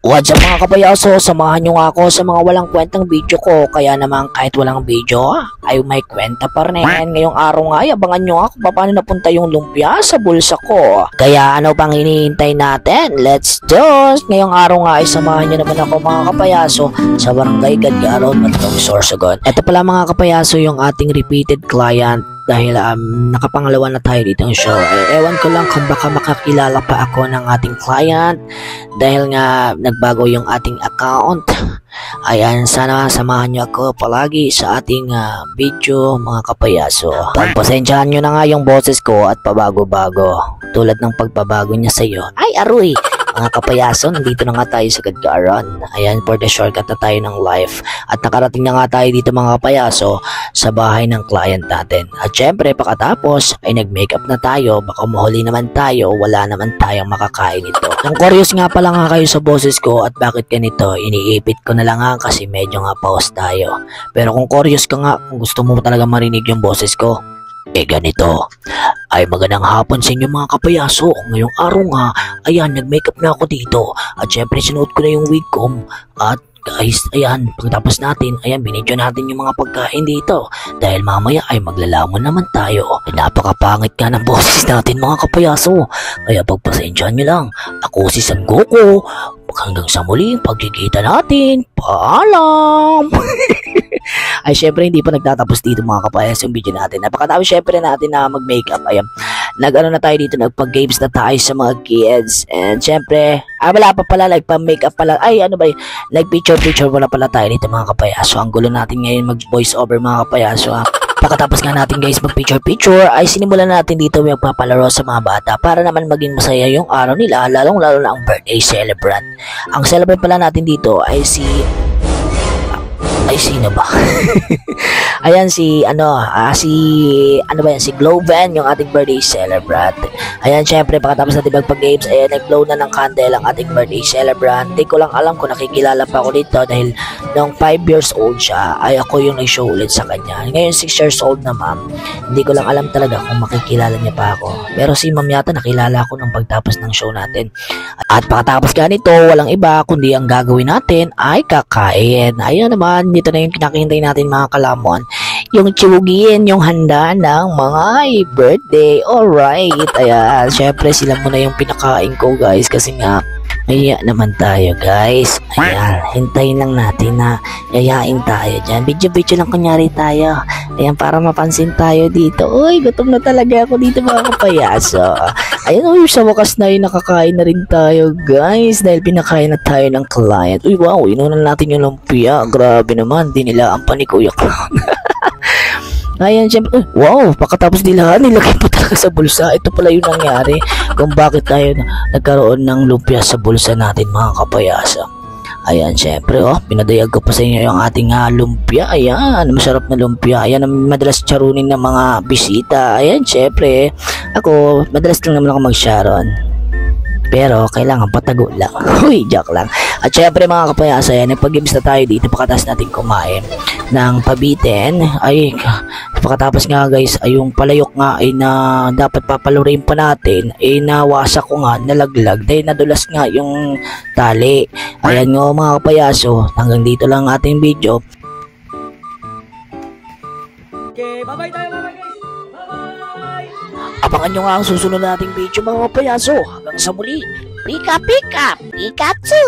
What's up mga kapayaso, samahan nyo nga ako sa mga walang kwentang video ko. Kaya naman kahit walang video ay may kwenta pa rin. Ngayong araw nga ay abangan nyo nga kung paano napunta yung lumpia sa bulsa ko. Kaya ano pang hinihintay natin? Let's do it! Ngayong araw nga ay samahan nyo naman ako mga kapayaso sa Barangay Gadgaron, Matulog, Sorsogon. Ito pala mga kapayaso yung ating repeated client. Dahil nakapangalawa na tayo dito ng show. Ewan ko lang kung baka makakilala pa ako ng ating client. Dahil nga nagbago yung ating account. Ayan, sana samahan nyo ako palagi sa ating video mga kapayaso. Pagpasensyahan nyo na nga yung boses ko at pabago-bago. Tulad ng pagbabago niya sa iyo. Ay, aroy! Mga kapayaso, nandito na nga tayo sa Gadgaron. Ayan, for the shortcut na tayo ng life. At nakarating na nga tayo dito mga kapayaso sa bahay ng client natin. At syempre, pagkatapos ay nag-makeup na tayo. Baka mahuli naman tayo, wala naman tayong makakain ito. Kung curious nga pala nga kayo sa boses ko at bakit ganito, iniipit ko na lang nga kasi medyo nga pause tayo. Pero kung curious ka nga, kung gusto mo talaga marinig yung boses ko, ganito. Ay magandang hapon sa inyo mga kapayaso. Ngayong araw nga, ayan, nag-makeup na ako dito. At syempre sinuot ko na yung wig ko. At guys, ayan, pagtapos natin, ayan, binidyo natin yung mga pagkain dito. Dahil mamaya ay maglalamon naman tayo. Ay, napakapangit ka ng boses natin mga kapayaso. Kaya pagpasensyahan nyo lang. Ako si San Goku. Hanggang sa muling pagkikita natin. Paalam! Ay syempre hindi pa nagtatapos dito mga kapayas yung video natin. Napakatapos syempre natin na mag-makeup. Ayan, nag-ano na tayo dito, nagpag-games na tayo sa mga kids. And syempre, wala pa pala, nagpa-makeup pala. Ay ano ba yun, nag-picture wala pala tayo dito mga kapayaso. Ang gulo natin ngayon mag-voice over mga kapayaso. Pagkatapos nga natin guys mag-picture ay sinimulan natin dito magpapalaro sa mga bata para naman maging masaya yung araw nila, lalong lalo na ang birthday celebrant. Ang celebrant pala natin dito ay sino ba? Ayan si si Gloven, yung ating birthday celebrant. Ayan syempre pagkatapos natin magpag-games, ayan nag-blow na ng candle ang ating birthday celebrant. Hindi ko lang alam kung nakikilala pa ako dito dahil noong 5 years old siya ay ako yung nag-show ulit sa kanya. Ngayon 6 years old na ma'am. Hindi ko lang alam talaga kung makikilala niya pa ako. Pero si ma'am yata nakilala ako nung pagtapos ng show natin. At pagkatapos nga nito, walang iba kundi ang gagawin natin ay kakain. Ayan naman, dito na yung kinakahintay natin mga kalamon. Yung chiwugin, yung handa ng mga birthday. Alright. Ayan, syempre sila muna yung pinakain ko guys kasi nga maya naman tayo guys. Ayan, hintayin lang natin na yayain tayo dyan. Video lang kunyari tayo. Ayan, para mapansin tayo dito. Uy, gutom na talaga ako dito mga kapayaso. Ayan, uy, sa wakas na yun, nakakain na rin tayo guys. Dahil pinakain na tayo ng client. Uy, wow, inunan natin yung lumpia. Grabe naman, di nila ang pa ni Kuya Clown. Ayan, syempre, wow, pagkatapos nila, nilagay pa talaga sa bulsa. Ito pala yung nangyari kung bakit tayo nagkaroon ng lumpia sa bulsa natin mga kapayasa. Ayan, syempre, pinadayag ko pa sa inyo yung ating lumpia. Ayan, masarap na lumpia. Ayan, madalas charunin ng mga bisita. Ayan, syempre, ako, madalas lang naman ako mag-sharon. Pero kailangan patago lang. Uy, joke lang. At syempre mga kapayasa, yan, nagpag-games na tayo dito pagkatapos natin kumain ng pabitin. Ay, pagkatapos nga guys, ay yung palayok nga ay na dapat papalurin pa natin, ay nawasak ko nga, nalaglag, dahil nadulas nga yung tali. Ayan nga mga kapayaso, hanggang dito lang ating video. Okay, bye-bye tayo mga guys! Bye-bye! Abangan nyo nga ang susunod nating video mga kapayaso. Hanggang sa muli, Pika Pika Pikachu!